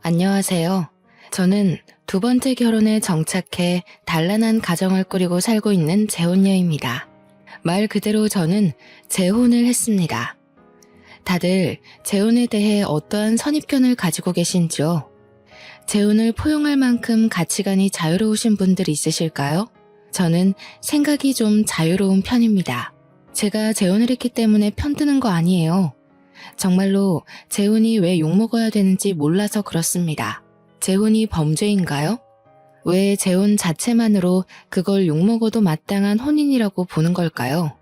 안녕하세요. 저는 두 번째 결혼에 정착해 단란한 가정을 꾸리고 살고 있는 재혼녀입니다. 말 그대로 저는 재혼을 했습니다. 다들 재혼에 대해 어떠한 선입견을 가지고 계신지요? 재혼을 포용할 만큼 가치관이 자유로우신 분들 있으실까요? 저는 생각이 좀 자유로운 편입니다. 제가 재혼을 했기 때문에 편드는 거 아니에요. 정말로 재혼이 왜 욕먹어야 되는지 몰라서 그렇습니다. 재혼이 범죄인가요? 왜 재혼 자체만으로 그걸 욕먹어도 마땅한 혼인이라고 보는 걸까요?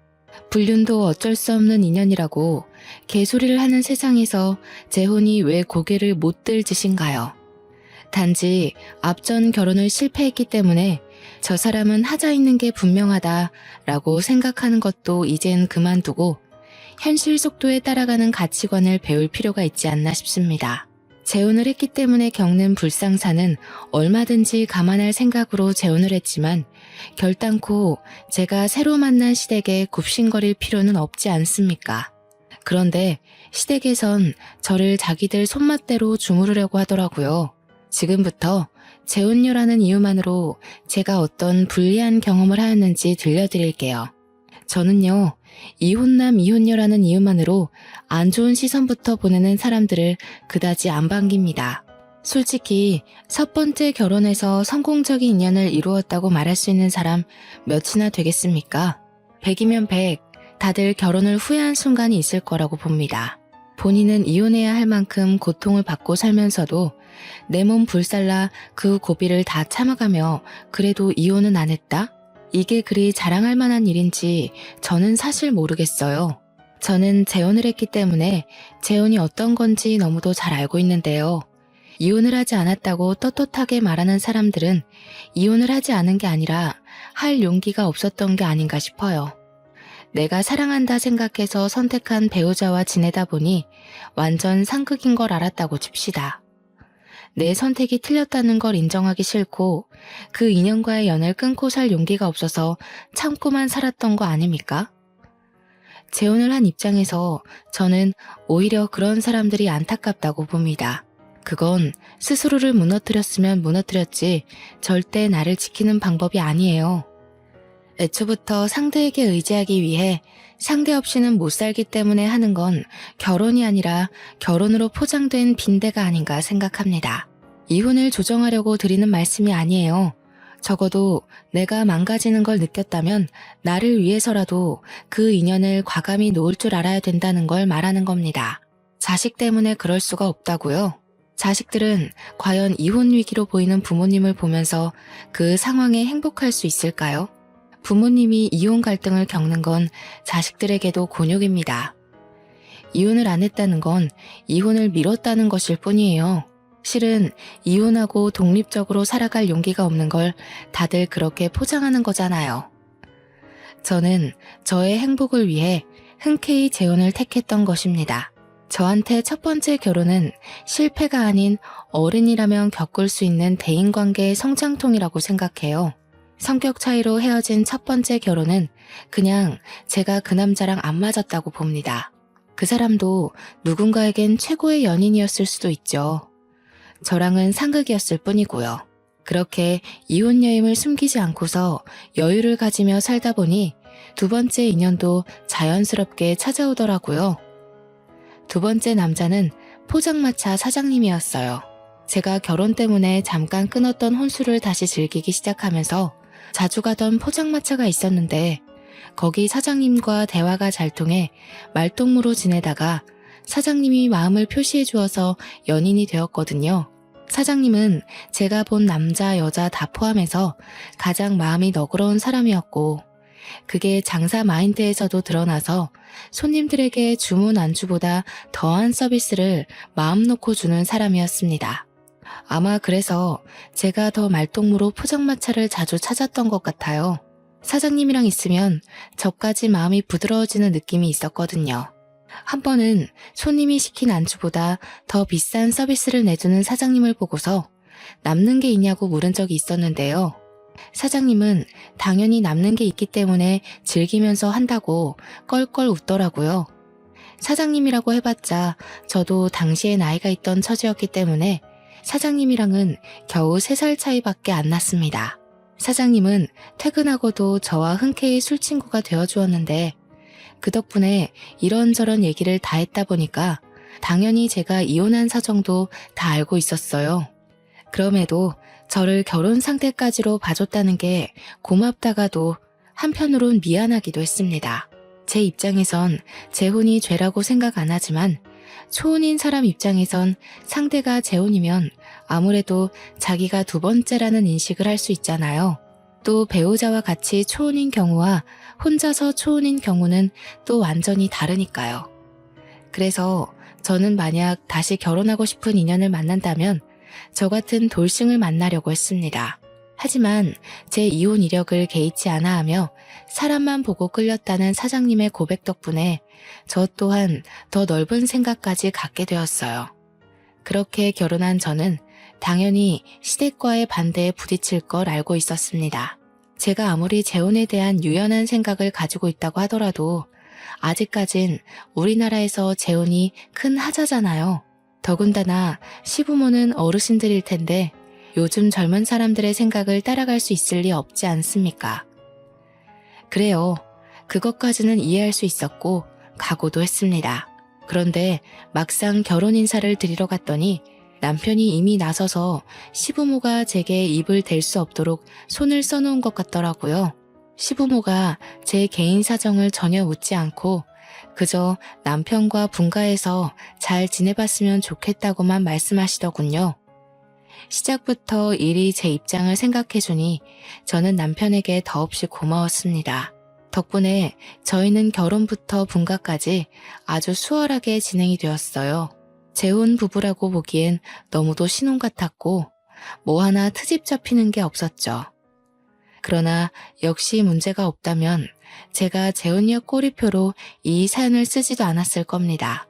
불륜도 어쩔 수 없는 인연이라고 개소리를 하는 세상에서 재혼이 왜 고개를 못 들 짓인가요? 단지 앞전 결혼을 실패했기 때문에 저 사람은 하자 있는 게 분명하다라고 생각하는 것도 이젠 그만두고 현실 속도에 따라가는 가치관을 배울 필요가 있지 않나 싶습니다. 재혼을 했기 때문에 겪는 불상사는 얼마든지 감안할 생각으로 재혼을 했지만 결단코 제가 새로 만난 시댁에 굽신거릴 필요는 없지 않습니까? 그런데 시댁에선 저를 자기들 손맛대로 주무르려고 하더라고요. 지금부터 재혼녀라는 이유만으로 제가 어떤 불리한 경험을 하였는지 들려드릴게요. 저는요, 이혼남 이혼녀라는 이유만으로 안 좋은 시선부터 보내는 사람들을 그다지 안 반깁니다. 솔직히 첫 번째 결혼에서 성공적인 인연을 이루었다고 말할 수 있는 사람 몇이나 되겠습니까? 100이면 100, 다들 결혼을 후회한 순간이 있을 거라고 봅니다. 본인은 이혼해야 할 만큼 고통을 받고 살면서도 내 몸 불살라 그 고비를 다 참아가며 그래도 이혼은 안 했다? 이게 그리 자랑할 만한 일인지 저는 사실 모르겠어요. 저는 재혼을 했기 때문에 재혼이 어떤 건지 너무도 잘 알고 있는데요. 이혼을 하지 않았다고 떳떳하게 말하는 사람들은 이혼을 하지 않은 게 아니라 할 용기가 없었던 게 아닌가 싶어요. 내가 사랑한다 생각해서 선택한 배우자와 지내다 보니 완전 상극인 걸 알았다고 칩시다. 내 선택이 틀렸다는 걸 인정하기 싫고 그 인연과의 연을 끊고 살 용기가 없어서 참고만 살았던 거 아닙니까? 재혼을 한 입장에서 저는 오히려 그런 사람들이 안타깝다고 봅니다. 그건 스스로를 무너뜨렸으면 무너뜨렸지 절대 나를 지키는 방법이 아니에요. 애초부터 상대에게 의지하기 위해 상대 없이는 못 살기 때문에 하는 건 결혼이 아니라 결혼으로 포장된 빈대가 아닌가 생각합니다. 이혼을 조정하려고 드리는 말씀이 아니에요. 적어도 내가 망가지는 걸 느꼈다면 나를 위해서라도 그 인연을 과감히 놓을 줄 알아야 된다는 걸 말하는 겁니다. 자식 때문에 그럴 수가 없다고요? 자식들은 과연 이혼 위기로 보이는 부모님을 보면서 그 상황에 행복할 수 있을까요? 부모님이 이혼 갈등을 겪는 건 자식들에게도 곤욕입니다. 이혼을 안 했다는 건 이혼을 미뤘다는 것일 뿐이에요. 실은 이혼하고 독립적으로 살아갈 용기가 없는 걸 다들 그렇게 포장하는 거잖아요. 저는 저의 행복을 위해 흔쾌히 재혼을 택했던 것입니다. 저한테 첫 번째 결혼은 실패가 아닌 어른이라면 겪을 수 있는 대인관계의 성장통이라고 생각해요. 성격 차이로 헤어진 첫 번째 결혼은 그냥 제가 그 남자랑 안 맞았다고 봅니다. 그 사람도 누군가에겐 최고의 연인이었을 수도 있죠. 저랑은 상극이었을 뿐이고요. 그렇게 이혼여임을 숨기지 않고서 여유를 가지며 살다 보니 두 번째 인연도 자연스럽게 찾아오더라고요. 두 번째 남자는 포장마차 사장님이었어요. 제가 결혼 때문에 잠깐 끊었던 혼수를 다시 즐기기 시작하면서 자주 가던 포장마차가 있었는데 거기 사장님과 대화가 잘 통해 말동무로 지내다가 사장님이 마음을 표시해 주어서 연인이 되었거든요. 사장님은 제가 본 남자, 여자 다 포함해서 가장 마음이 너그러운 사람이었고 그게 장사 마인드에서도 드러나서 손님들에게 주문 안주보다 더한 서비스를 마음 놓고 주는 사람이었습니다. 아마 그래서 제가 더 말동무로 포장마차를 자주 찾았던 것 같아요. 사장님이랑 있으면 저까지 마음이 부드러워지는 느낌이 있었거든요. 한 번은 손님이 시킨 안주보다 더 비싼 서비스를 내주는 사장님을 보고서 남는 게 있냐고 물은 적이 있었는데요. 사장님은 당연히 남는 게 있기 때문에 즐기면서 한다고 껄껄 웃더라고요. 사장님이라고 해봤자 저도 당시에 나이가 있던 처지였기 때문에 사장님이랑은 겨우 3살 차이밖에 안 났습니다. 사장님은 퇴근하고도 저와 흔쾌히 술친구가 되어주었는데 그 덕분에 이런저런 얘기를 다 했다 보니까 당연히 제가 이혼한 사정도 다 알고 있었어요. 그럼에도 저를 결혼 상태까지로 봐줬다는 게 고맙다가도 한편으론 미안하기도 했습니다. 제 입장에선 재혼이 죄라고 생각 안 하지만 초혼인 사람 입장에선 상대가 재혼이면 아무래도 자기가 2번째라는 인식을 할 수 있잖아요. 또 배우자와 같이 초혼인 경우와 혼자서 초혼인 경우는 또 완전히 다르니까요. 그래서 저는 만약 다시 결혼하고 싶은 인연을 만난다면 저 같은 돌싱을 만나려고 했습니다. 하지만 제 이혼 이력을 개의치 않아 하며 사람만 보고 끌렸다는 사장님의 고백 덕분에 저 또한 더 넓은 생각까지 갖게 되었어요. 그렇게 결혼한 저는 당연히 시댁과의 반대에 부딪힐 걸 알고 있었습니다. 제가 아무리 재혼에 대한 유연한 생각을 가지고 있다고 하더라도 아직까진 우리나라에서 재혼이 큰 하자잖아요. 더군다나 시부모는 어르신들일 텐데 요즘 젊은 사람들의 생각을 따라갈 수 있을 리 없지 않습니까? 그래요. 그것까지는 이해할 수 있었고 각오도 했습니다. 그런데 막상 결혼 인사를 드리러 갔더니 남편이 이미 나서서 시부모가 제게 입을 댈 수 없도록 손을 써놓은 것 같더라고요. 시부모가 제 개인 사정을 전혀 묻지 않고 그저 남편과 분가해서 잘 지내봤으면 좋겠다고만 말씀하시더군요. 시작부터 일이 제 입장을 생각해주니 저는 남편에게 더없이 고마웠습니다. 덕분에 저희는 결혼부터 분가까지 아주 수월하게 진행이 되었어요. 재혼 부부라고 보기엔 너무도 신혼 같았고 뭐 하나 트집 잡히는 게 없었죠. 그러나 역시 문제가 없다면 제가 재혼녀 꼬리표로 이 사연을 쓰지도 않았을 겁니다.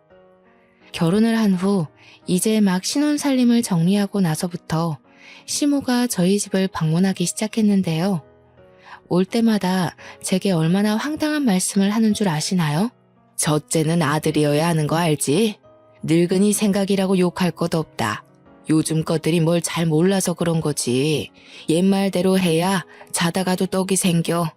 결혼을 한 후 이제 막 신혼살림을 정리하고 나서부터 시모가 저희 집을 방문하기 시작했는데요. 올 때마다 제게 얼마나 황당한 말씀을 하는 줄 아시나요? 첫째는 아들이어야 하는 거 알지? 늙은이 생각이라고 욕할 것 없다. 요즘 것들이 뭘 잘 몰라서 그런 거지. 옛말대로 해야 자다가도 떡이 생겨.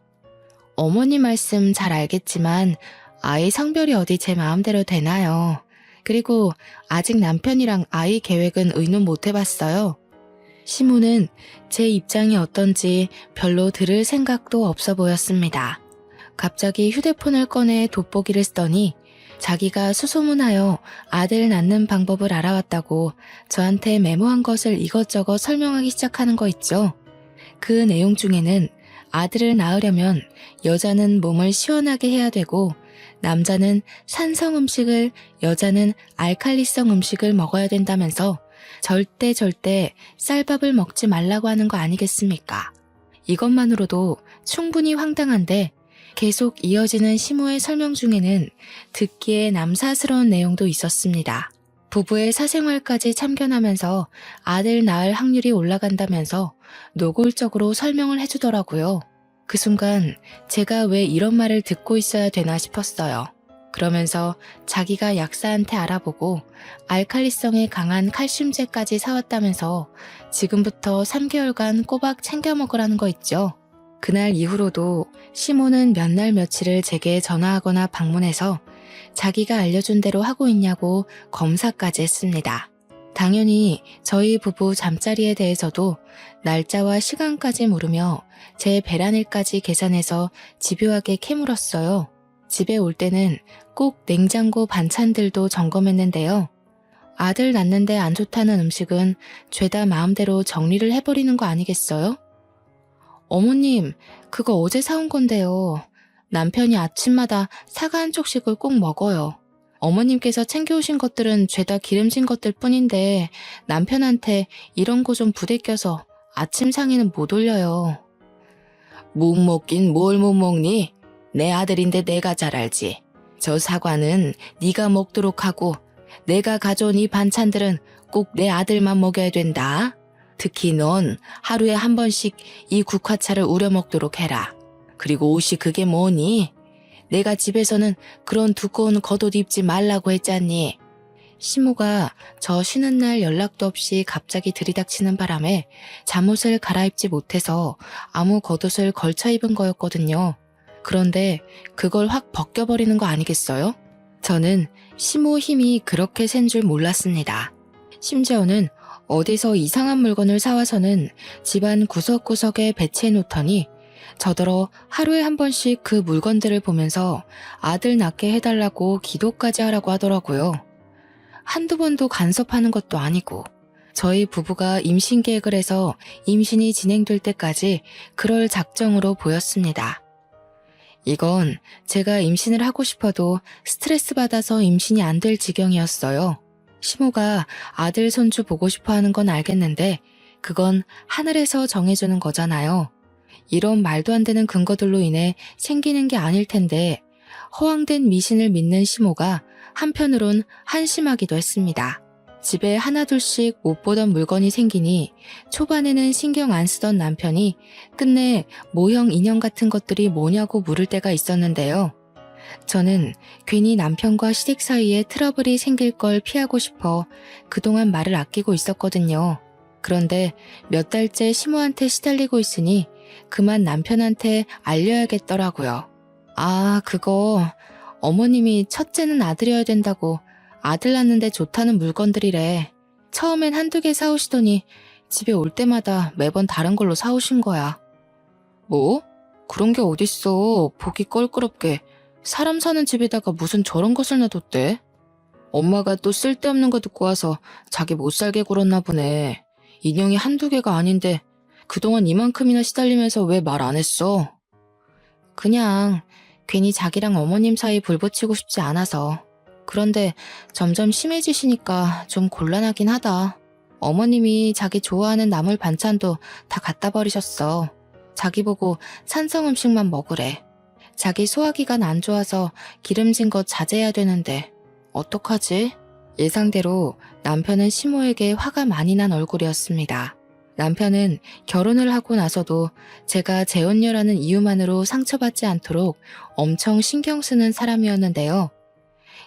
어머니 말씀 잘 알겠지만 아이 성별이 어디 제 마음대로 되나요? 그리고 아직 남편이랑 아이 계획은 의논 못 해봤어요. 시모는 제 입장이 어떤지 별로 들을 생각도 없어 보였습니다. 갑자기 휴대폰을 꺼내 돋보기를 쓰더니 자기가 수소문하여 아들 낳는 방법을 알아왔다고 저한테 메모한 것을 이것저것 설명하기 시작하는 거 있죠. 그 내용 중에는 아들을 낳으려면 여자는 몸을 시원하게 해야 되고 남자는 산성 음식을, 여자는 알칼리성 음식을 먹어야 된다면서 절대 쌀밥을 먹지 말라고 하는 거 아니겠습니까? 이것만으로도 충분히 황당한데 계속 이어지는 시모의 설명 중에는 듣기에 남사스러운 내용도 있었습니다. 부부의 사생활까지 참견하면서 아들 낳을 확률이 올라간다면서 노골적으로 설명을 해주더라고요. 그 순간 제가 왜 이런 말을 듣고 있어야 되나 싶었어요. 그러면서 자기가 약사한테 알아보고 알칼리성에 강한 칼슘제까지 사왔다면서 지금부터 3개월간 꼬박 챙겨 먹으라는 거 있죠. 그날 이후로도 시모는 몇 날 며칠을 제게 전화하거나 방문해서 자기가 알려준 대로 하고 있냐고 검사까지 했습니다. 당연히 저희 부부 잠자리에 대해서도 날짜와 시간까지 물으며 제 배란일까지 계산해서 집요하게 캐물었어요. 집에 올 때는 꼭 냉장고 반찬들도 점검했는데요. 아들 낳는데 안 좋다는 음식은 죄다 마음대로 정리를 해버리는 거 아니겠어요? 어머님, 그거 어제 사온 건데요. 남편이 아침마다 사과 한 쪽씩을 꼭 먹어요. 어머님께서 챙겨오신 것들은 죄다 기름진 것들 뿐인데 남편한테 이런 거 좀 부대껴서 아침 상에는 못 올려요. 못 먹긴 뭘 못 먹니? 내 아들인데 내가 잘 알지. 저 사과는 네가 먹도록 하고 내가 가져온 이 반찬들은 꼭 내 아들만 먹여야 된다. 특히 넌 하루에 한 번씩 이 국화차를 우려 먹도록 해라. 그리고 옷이 그게 뭐니? 내가 집에서는 그런 두꺼운 겉옷 입지 말라고 했잖니. 시모가 저 쉬는 날 연락도 없이 갑자기 들이닥치는 바람에 잠옷을 갈아입지 못해서 아무 겉옷을 걸쳐 입은 거였거든요. 그런데 그걸 확 벗겨버리는 거 아니겠어요? 저는 시모 힘이 그렇게 센 줄 몰랐습니다. 심지어는 어디서 이상한 물건을 사와서는 집안 구석구석에 배치해 놓더니 저더러 하루에 한 번씩 그 물건들을 보면서 아들 낳게 해달라고 기도까지 하라고 하더라고요. 한두 번도 간섭하는 것도 아니고 저희 부부가 임신 계획을 해서 임신이 진행될 때까지 그럴 작정으로 보였습니다. 이건 제가 임신을 하고 싶어도 스트레스 받아서 임신이 안 될 지경이었어요. 시모가 아들 손주 보고 싶어 하는 건 알겠는데 그건 하늘에서 정해주는 거잖아요. 이런 말도 안 되는 근거들로 인해 생기는 게 아닐 텐데 허황된 미신을 믿는 시모가 한편으론 한심하기도 했습니다. 집에 하나둘씩 못 보던 물건이 생기니 초반에는 신경 안 쓰던 남편이 끝내 모형 인형 같은 것들이 뭐냐고 물을 때가 있었는데요. 저는 괜히 남편과 시댁 사이에 트러블이 생길 걸 피하고 싶어 그동안 말을 아끼고 있었거든요. 그런데 몇 달째 시모한테 시달리고 있으니 그만 남편한테 알려야겠더라고요. 아, 그거 어머님이 첫째는 아들이어야 된다고 아들 낳는데 좋다는 물건들이래. 처음엔 한두 개 사오시더니 집에 올 때마다 매번 다른 걸로 사오신 거야. 뭐? 그런 게 어딨어. 보기 껄끄럽게. 사람 사는 집에다가 무슨 저런 것을 놔뒀대? 엄마가 또 쓸데없는 거 듣고 와서 자기 못 살게 굴었나 보네. 인형이 한두 개가 아닌데 그동안 이만큼이나 시달리면서 왜 말 안 했어? 그냥 괜히 자기랑 어머님 사이 불 붙이고 싶지 않아서. 그런데 점점 심해지시니까 좀 곤란하긴 하다. 어머님이 자기 좋아하는 나물 반찬도 다 갖다 버리셨어. 자기 보고 산성 음식만 먹으래. 자기 소화기관 안 좋아서 기름진 거 자제해야 되는데 어떡하지? 예상대로 남편은 시모에게 화가 많이 난 얼굴이었습니다. 남편은 결혼을 하고 나서도 제가 재혼녀라는 이유만으로 상처받지 않도록 엄청 신경 쓰는 사람이었는데요.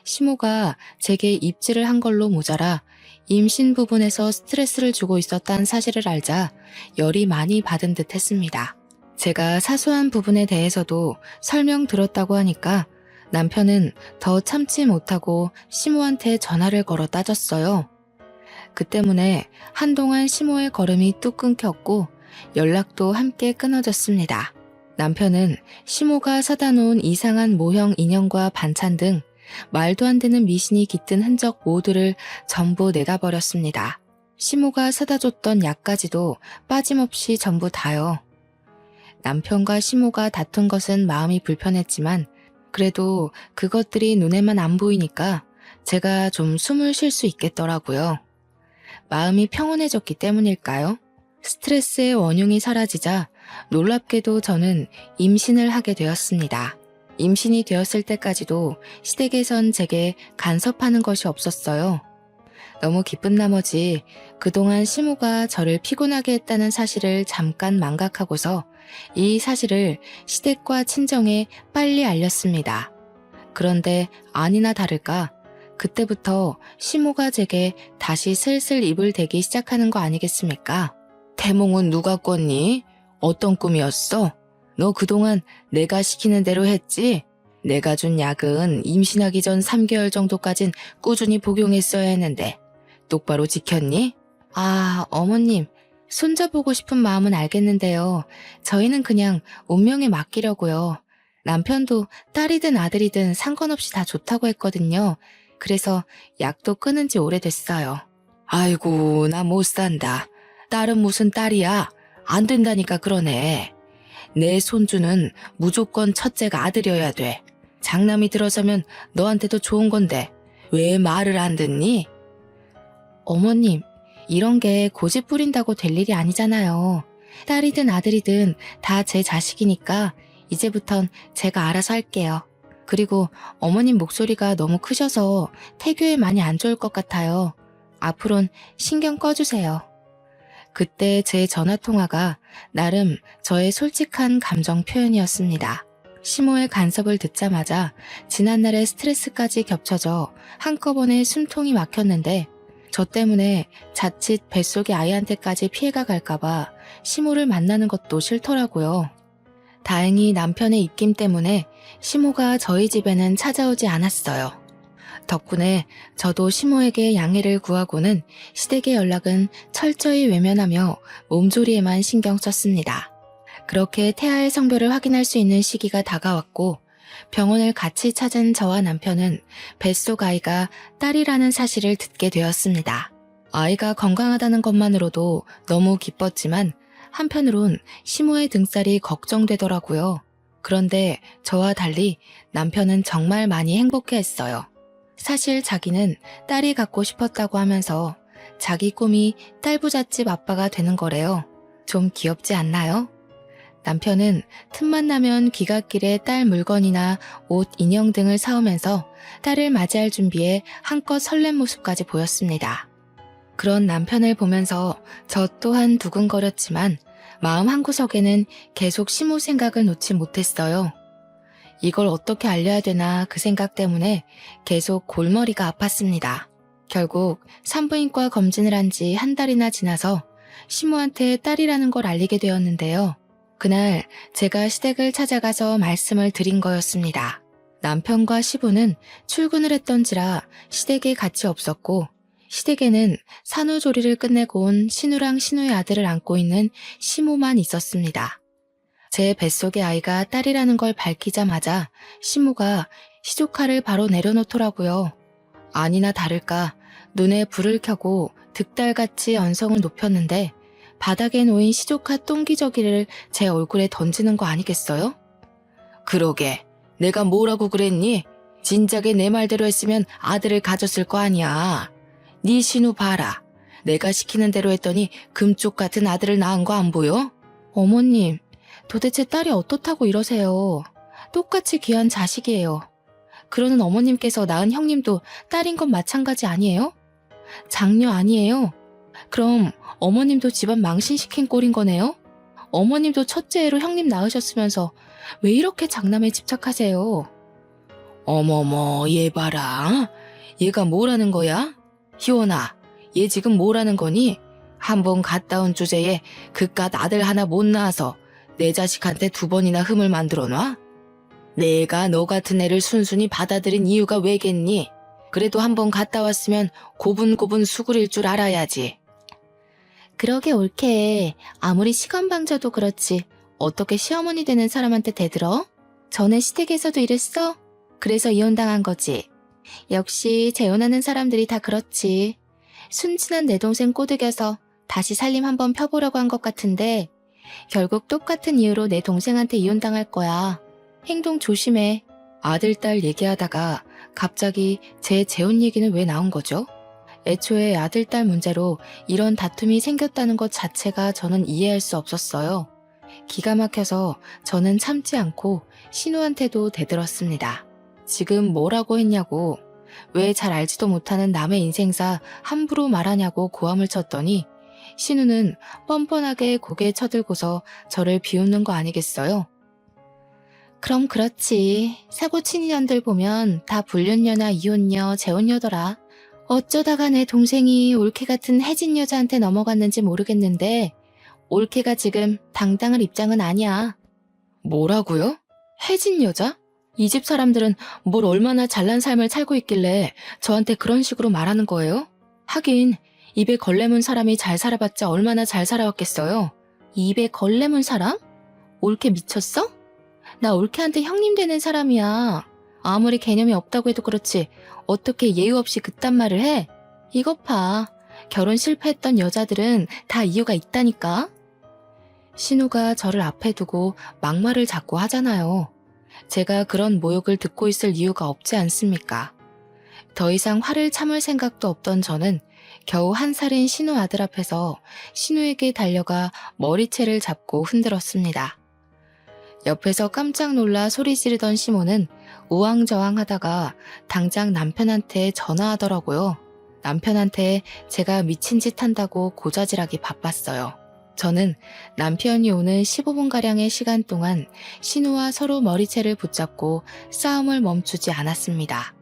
시모가 제게 입질을 한 걸로 모자라 임신 부분에서 스트레스를 주고 있었다는 사실을 알자 열이 많이 받은 듯 했습니다. 제가 사소한 부분에 대해서도 설명 들었다고 하니까 남편은 더 참지 못하고 시모한테 전화를 걸어 따졌어요. 그 때문에 한동안 시모의 걸음이 뚝 끊겼고 연락도 함께 끊어졌습니다. 남편은 시모가 사다 놓은 이상한 모형 인형과 반찬 등 말도 안 되는 미신이 깃든 흔적 모두를 전부 내다버렸습니다. 시모가 사다 줬던 약까지도 빠짐없이 전부 다요. 남편과 시모가 다툰 것은 마음이 불편했지만 그래도 그것들이 눈에만 안 보이니까 제가 좀 숨을 쉴 수 있겠더라고요. 마음이 평온해졌기 때문일까요? 스트레스의 원흉이 사라지자 놀랍게도 저는 임신을 하게 되었습니다. 임신이 되었을 때까지도 시댁에선 제게 간섭하는 것이 없었어요. 너무 기쁜 나머지 그동안 시모가 저를 피곤하게 했다는 사실을 잠깐 망각하고서 이 사실을 시댁과 친정에 빨리 알렸습니다. 그런데 아니나 다를까 그때부터 시모가 제게 다시 슬슬 입을 대기 시작하는 거 아니겠습니까? 태몽은 누가 꿨니? 어떤 꿈이었어? 너 그동안 내가 시키는 대로 했지? 내가 준 약은 임신하기 전 3개월 정도까진 꾸준히 복용했어야 했는데 똑바로 지켰니? 아, 어머님, 손자 보고 싶은 마음은 알겠는데요. 저희는 그냥 운명에 맡기려고요. 남편도 딸이든 아들이든 상관없이 다 좋다고 했거든요. 그래서 약도 끊은 지 오래됐어요. 아이고, 나 못 산다. 딸은 무슨 딸이야? 안 된다니까 그러네. 내 손주는 무조건 첫째가 아들이어야 돼. 장남이 들어서면 너한테도 좋은 건데 왜 말을 안 듣니? 어머님, 이런 게 고집 부린다고 될 일이 아니잖아요. 딸이든 아들이든 다 제 자식이니까 이제부턴 제가 알아서 할게요. 그리고 어머님 목소리가 너무 크셔서 태교에 많이 안 좋을 것 같아요. 앞으론 신경 꺼주세요. 그때 제 전화통화가 나름 저의 솔직한 감정 표현이었습니다. 시모의 간섭을 듣자마자 지난날의 스트레스까지 겹쳐져 한꺼번에 숨통이 막혔는데 저 때문에 자칫 뱃속의 아이한테까지 피해가 갈까봐 시모를 만나는 것도 싫더라고요. 다행히 남편의 입김 때문에 시모가 저희 집에는 찾아오지 않았어요. 덕분에 저도 시모에게 양해를 구하고는 시댁의 연락은 철저히 외면하며 몸조리에만 신경 썼습니다. 그렇게 태아의 성별을 확인할 수 있는 시기가 다가왔고 병원을 같이 찾은 저와 남편은 뱃속 아이가 딸이라는 사실을 듣게 되었습니다. 아이가 건강하다는 것만으로도 너무 기뻤지만 한편으론 시모의 등살이 걱정되더라고요. 그런데 저와 달리 남편은 정말 많이 행복해했어요. 사실 자기는 딸이 갖고 싶었다고 하면서 자기 꿈이 딸부잣집 아빠가 되는 거래요. 좀 귀엽지 않나요? 남편은 틈만 나면 귀갓길에 딸 물건이나 옷, 인형 등을 사오면서 딸을 맞이할 준비에 한껏 설렘 모습까지 보였습니다. 그런 남편을 보면서 저 또한 두근거렸지만 마음 한구석에는 계속 시모 생각을 놓지 못했어요. 이걸 어떻게 알려야 되나 그 생각 때문에 계속 골머리가 아팠습니다. 결국 산부인과 검진을 한 지 한 달이나 지나서 시모한테 딸이라는 걸 알리게 되었는데요. 그날 제가 시댁을 찾아가서 말씀을 드린 거였습니다. 남편과 시부는 출근을 했던지라 시댁에 같이 없었고 시댁에는 산후조리를 끝내고 온 신우랑 신우의 아들을 안고 있는 시모만 있었습니다. 제 뱃속의 아이가 딸이라는 걸 밝히자마자 시모가 시조카를 바로 내려놓더라고요. 아니나 다를까 눈에 불을 켜고 득달같이 언성을 높였는데 바닥에 놓인 시조카 똥기저귀를 제 얼굴에 던지는 거 아니겠어요? 그러게, 내가 뭐라고 그랬니? 진작에 내 말대로 했으면 아들을 가졌을 거 아니야. 네 신우 봐라. 내가 시키는 대로 했더니 금쪽 같은 아들을 낳은 거 안 보여? 어머님, 도대체 딸이 어떻다고 이러세요? 똑같이 귀한 자식이에요. 그러는 어머님께서 낳은 형님도 딸인 건 마찬가지 아니에요? 장녀 아니에요? 그럼 어머님도 집안 망신시킨 꼴인 거네요? 어머님도 첫째 애로 형님 낳으셨으면서 왜 이렇게 장남에 집착하세요? 어머머, 얘 봐라. 얘가 뭐라는 거야? 희원아, 얘 지금 뭐라는 거니? 한번 갔다 온 주제에 그깟 아들 하나 못 낳아서 내 자식한테 2번이나 흠을 만들어 놔? 내가 너 같은 애를 순순히 받아들인 이유가 왜겠니? 그래도 한번 갔다 왔으면 고분고분 수그릴 줄 알아야지. 그러게 옳게. 아무리 시건방져도 그렇지 어떻게 시어머니 되는 사람한테 대들어? 전에 시댁에서도 이랬어? 그래서 이혼당한 거지. 역시 재혼하는 사람들이 다 그렇지. 순진한 내 동생 꼬드겨서 다시 살림 한번 펴보려고 한 것 같은데 결국 똑같은 이유로 내 동생한테 이혼당할 거야. 행동 조심해. 아들, 딸 얘기하다가 갑자기 제 재혼 얘기는 왜 나온 거죠? 애초에 아들, 딸 문제로 이런 다툼이 생겼다는 것 자체가 저는 이해할 수 없었어요. 기가 막혀서 저는 참지 않고 신우한테도 대들었습니다. 지금 뭐라고 했냐고, 왜 잘 알지도 못하는 남의 인생사 함부로 말하냐고 고함을 쳤더니 신우는 뻔뻔하게 고개 쳐들고서 저를 비웃는 거 아니겠어요? 그럼 그렇지. 사고친 인연들 보면 다 불륜녀나 이혼녀, 재혼녀더라. 어쩌다가 내 동생이 올케 같은 혜진 여자한테 넘어갔는지 모르겠는데 올케가 지금 당당할 입장은 아니야. 뭐라고요? 혜진 여자? 이 집 사람들은 뭘 얼마나 잘난 삶을 살고 있길래 저한테 그런 식으로 말하는 거예요? 하긴 입에 걸레문 사람이 잘 살아봤자 얼마나 잘 살아왔겠어요. 입에 걸레문 사람? 올케 미쳤어? 나 올케한테 형님 되는 사람이야. 아무리 개념이 없다고 해도 그렇지 어떻게 예의 없이 그딴 말을 해? 이것 봐. 결혼 실패했던 여자들은 다 이유가 있다니까. 신우가 저를 앞에 두고 막말을 자꾸 하잖아요. 제가 그런 모욕을 듣고 있을 이유가 없지 않습니까? 더 이상 화를 참을 생각도 없던 저는 겨우 1살인 신우 아들 앞에서 신우에게 달려가 머리채를 잡고 흔들었습니다. 옆에서 깜짝 놀라 소리 지르던 시모는 우왕좌왕하다가 당장 남편한테 전화하더라고요. 남편한테 제가 미친 짓 한다고 고자질하기 바빴어요. 저는 남편이 오는 15분가량의 시간 동안 신우와 서로 머리채를 붙잡고 싸움을 멈추지 않았습니다.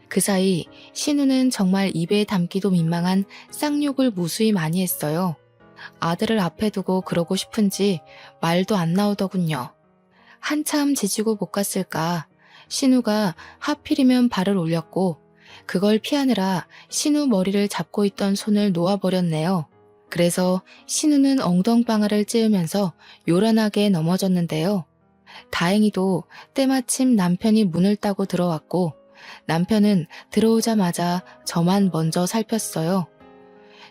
그 사이 신우는 정말 입에 담기도 민망한 쌍욕을 무수히 많이 했어요. 아들을 앞에 두고 그러고 싶은지 말도 안 나오더군요. 한참 지지고 못 갔을까 신우가 하필이면 발을 올렸고 그걸 피하느라 신우 머리를 잡고 있던 손을 놓아버렸네요. 그래서 신우는 엉덩방아를 찌으면서 요란하게 넘어졌는데요. 다행히도 때마침 남편이 문을 따고 들어왔고 남편은 들어오자마자 저만 먼저 살폈어요.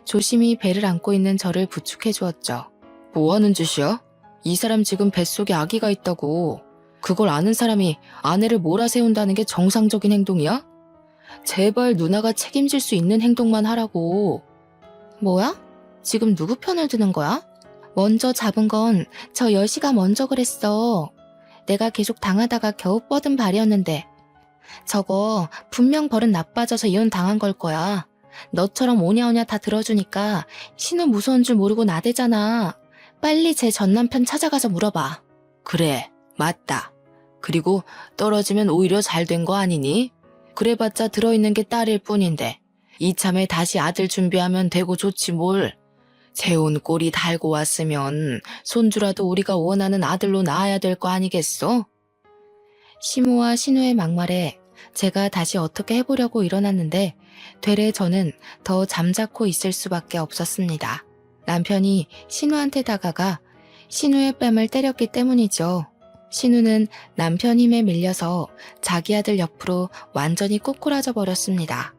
조심히 배를 안고 있는 저를 부축해 주었죠. 뭐 하는 짓이야? 이 사람 지금 뱃속에 아기가 있다고. 그걸 아는 사람이 아내를 몰아세운다는 게 정상적인 행동이야? 제발 누나가 책임질 수 있는 행동만 하라고. 뭐야? 지금 누구 편을 드는 거야? 먼저 잡은 건 저 여시가 먼저 그랬어. 내가 계속 당하다가 겨우 뻗은 발이었는데. 저거 분명 버릇 나빠져서 이혼 당한 걸 거야. 너처럼 오냐오냐 다 들어주니까 신우 무서운 줄 모르고 나대잖아. 빨리 제 전남편 찾아가서 물어봐. 그래, 맞다. 그리고 떨어지면 오히려 잘 된 거 아니니? 그래봤자 들어있는 게 딸일 뿐인데 이참에 다시 아들 준비하면 되고 좋지 뭘. 세운 꼴이 달고 왔으면 손주라도 우리가 원하는 아들로 낳아야 될 거 아니겠어? 시모와 신우의 막말에 제가 다시 어떻게 해보려고 일어났는데 되레 저는 더 잠자코 있을 수밖에 없었습니다. 남편이 신우한테 다가가 신우의 뺨을 때렸기 때문이죠. 신우는 남편 힘에 밀려서 자기 아들 옆으로 완전히 꼬꾸라져 버렸습니다.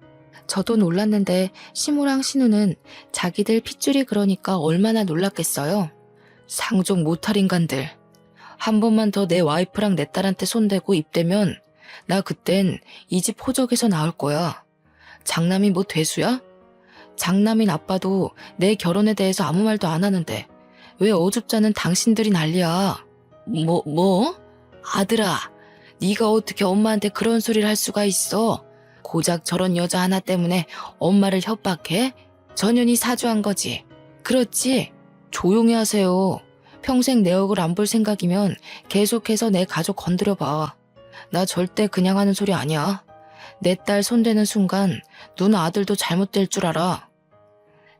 저도 놀랐는데 시모랑 신우는 자기들 핏줄이 그러니까 얼마나 놀랐겠어요. 상종 못할 인간들. 한 번만 더 내 와이프랑 내 딸한테 손대고 입대면 나 그땐 이 집 호적에서 나올 거야. 장남이 뭐 대수야? 장남인 아빠도 내 결혼에 대해서 아무 말도 안 하는데 왜 어줍잖은 당신들이 난리야. 뭐? 아들아, 네가 어떻게 엄마한테 그런 소리를 할 수가 있어? 고작 저런 여자 하나 때문에 엄마를 협박해? 전현이 사주한 거지. 그렇지? 조용히 하세요. 평생 내 얼굴 안 볼 생각이면 계속해서 내 가족 건드려봐. 나 절대 그냥 하는 소리 아니야. 내 딸 손대는 순간 누나 아들도 잘못될 줄 알아.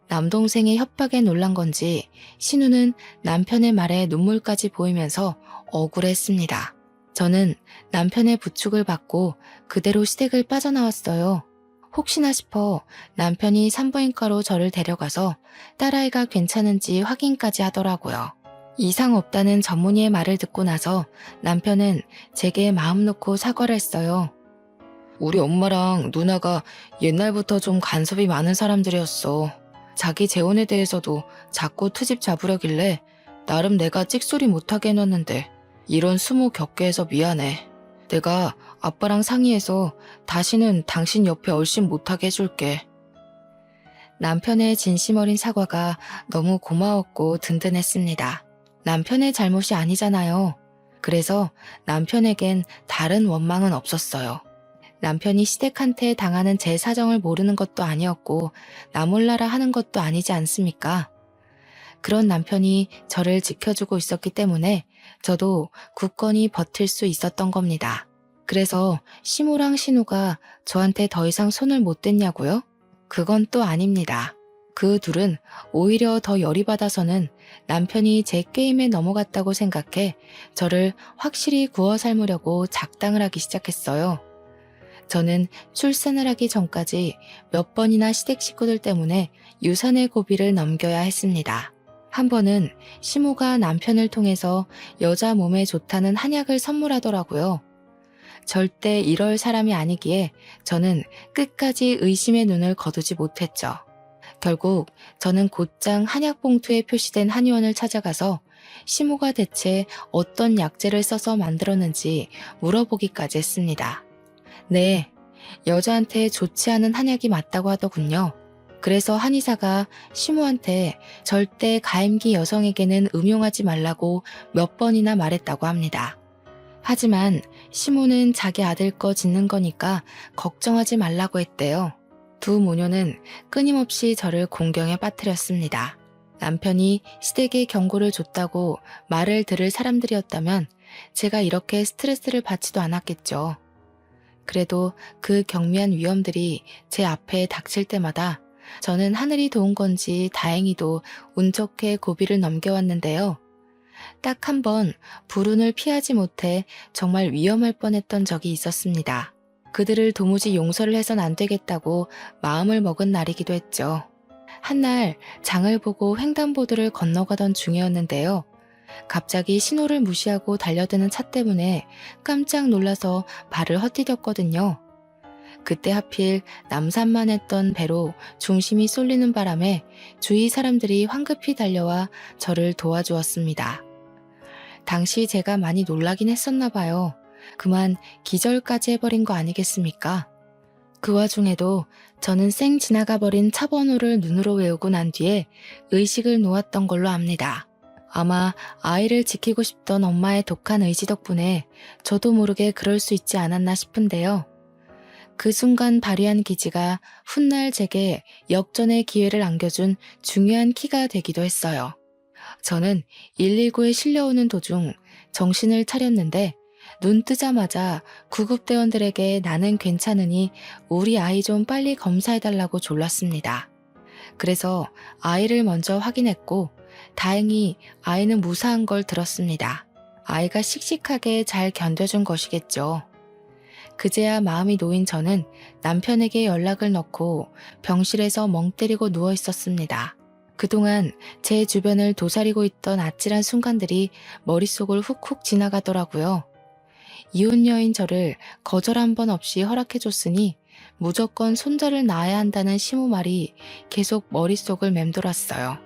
남동생의 협박에 놀란 건지 신우는 남편의 말에 눈물까지 보이면서 억울했습니다. 저는 남편의 부축을 받고 그대로 시댁을 빠져나왔어요. 혹시나 싶어 남편이 산부인과로 저를 데려가서 딸아이가 괜찮은지 확인까지 하더라고요. 이상 없다는 전문의의 말을 듣고 나서 남편은 제게 마음 놓고 사과를 했어요. 우리 엄마랑 누나가 옛날부터 좀 간섭이 많은 사람들이었어. 자기 재혼에 대해서도 자꾸 트집 잡으려길래 나름 내가 찍소리 못하게 해놨는데 이런 수모 겪게 해서 미안해. 내가 아빠랑 상의해서 다시는 당신 옆에 얼씬 못하게 해줄게. 남편의 진심 어린 사과가 너무 고마웠고 든든했습니다. 남편의 잘못이 아니잖아요. 그래서 남편에겐 다른 원망은 없었어요. 남편이 시댁한테 당하는 제 사정을 모르는 것도 아니었고 나 몰라라 하는 것도 아니지 않습니까? 그런 남편이 저를 지켜주고 있었기 때문에 저도 굳건히 버틸 수 있었던 겁니다. 그래서 시모랑 신우가 저한테 더 이상 손을 못 댔냐고요? 그건 또 아닙니다. 그 둘은 오히려 더 열이 받아서는 남편이 제 게임에 넘어갔다고 생각해 저를 확실히 구워 삶으려고 작당을 하기 시작했어요. 저는 출산을 하기 전까지 몇 번이나 시댁 식구들 때문에 유산의 고비를 넘겨야 했습니다. 한 번은 시모가 남편을 통해서 여자 몸에 좋다는 한약을 선물하더라고요. 절대 이럴 사람이 아니기에 저는 끝까지 의심의 눈을 거두지 못했죠. 결국 저는 곧장 한약 봉투에 표시된 한의원을 찾아가서 시모가 대체 어떤 약재를 써서 만들었는지 물어보기까지 했습니다. 네, 여자한테 좋지 않은 한약이 맞다고 하더군요. 그래서 한의사가 시모한테 절대 가임기 여성에게는 음용하지 말라고 몇 번이나 말했다고 합니다. 하지만 시모는 자기 아들 거 짓는 거니까 걱정하지 말라고 했대요. 두 모녀는 끊임없이 저를 공경에 빠뜨렸습니다. 남편이 시댁에 경고를 줬다고 말을 들을 사람들이었다면 제가 이렇게 스트레스를 받지도 않았겠죠. 그래도 그 경미한 위험들이 제 앞에 닥칠 때마다 저는 하늘이 도운 건지 다행히도 운 좋게 고비를 넘겨왔는데요. 딱 한 번 불운을 피하지 못해 정말 위험할 뻔했던 적이 있었습니다. 그들을 도무지 용서를 해선 안 되겠다고 마음을 먹은 날이기도 했죠. 한날 장을 보고 횡단보도를 건너가던 중이었는데요. 갑자기 신호를 무시하고 달려드는 차 때문에 깜짝 놀라서 발을 헛디뎠거든요. 그때 하필 남산만했던 배로 중심이 쏠리는 바람에 주위 사람들이 황급히 달려와 저를 도와주었습니다. 당시 제가 많이 놀라긴 했었나 봐요. 그만 기절까지 해버린 거 아니겠습니까? 그 와중에도 저는 쌩 지나가버린 차 번호를 눈으로 외우고 난 뒤에 의식을 놓았던 걸로 압니다. 아마 아이를 지키고 싶던 엄마의 독한 의지 덕분에 저도 모르게 그럴 수 있지 않았나 싶은데요. 그 순간 발휘한 기지가 훗날 제게 역전의 기회를 안겨준 중요한 키가 되기도 했어요. 저는 119에 실려오는 도중 정신을 차렸는데 눈 뜨자마자 구급대원들에게 나는 괜찮으니 우리 아이 좀 빨리 검사해달라고 졸랐습니다. 그래서 아이를 먼저 확인했고 다행히 아이는 무사한 걸 들었습니다. 아이가 씩씩하게 잘 견뎌준 것이겠죠. 그제야 마음이 놓인 저는 남편에게 연락을 넣고 병실에서 멍 때리고 누워 있었습니다. 그동안 제 주변을 도사리고 있던 아찔한 순간들이 머릿속을 훅훅 지나가더라고요. 이혼 여인 저를 거절 한 번 없이 허락해줬으니 무조건 손자를 낳아야 한다는 시모 말이 계속 머릿속을 맴돌았어요.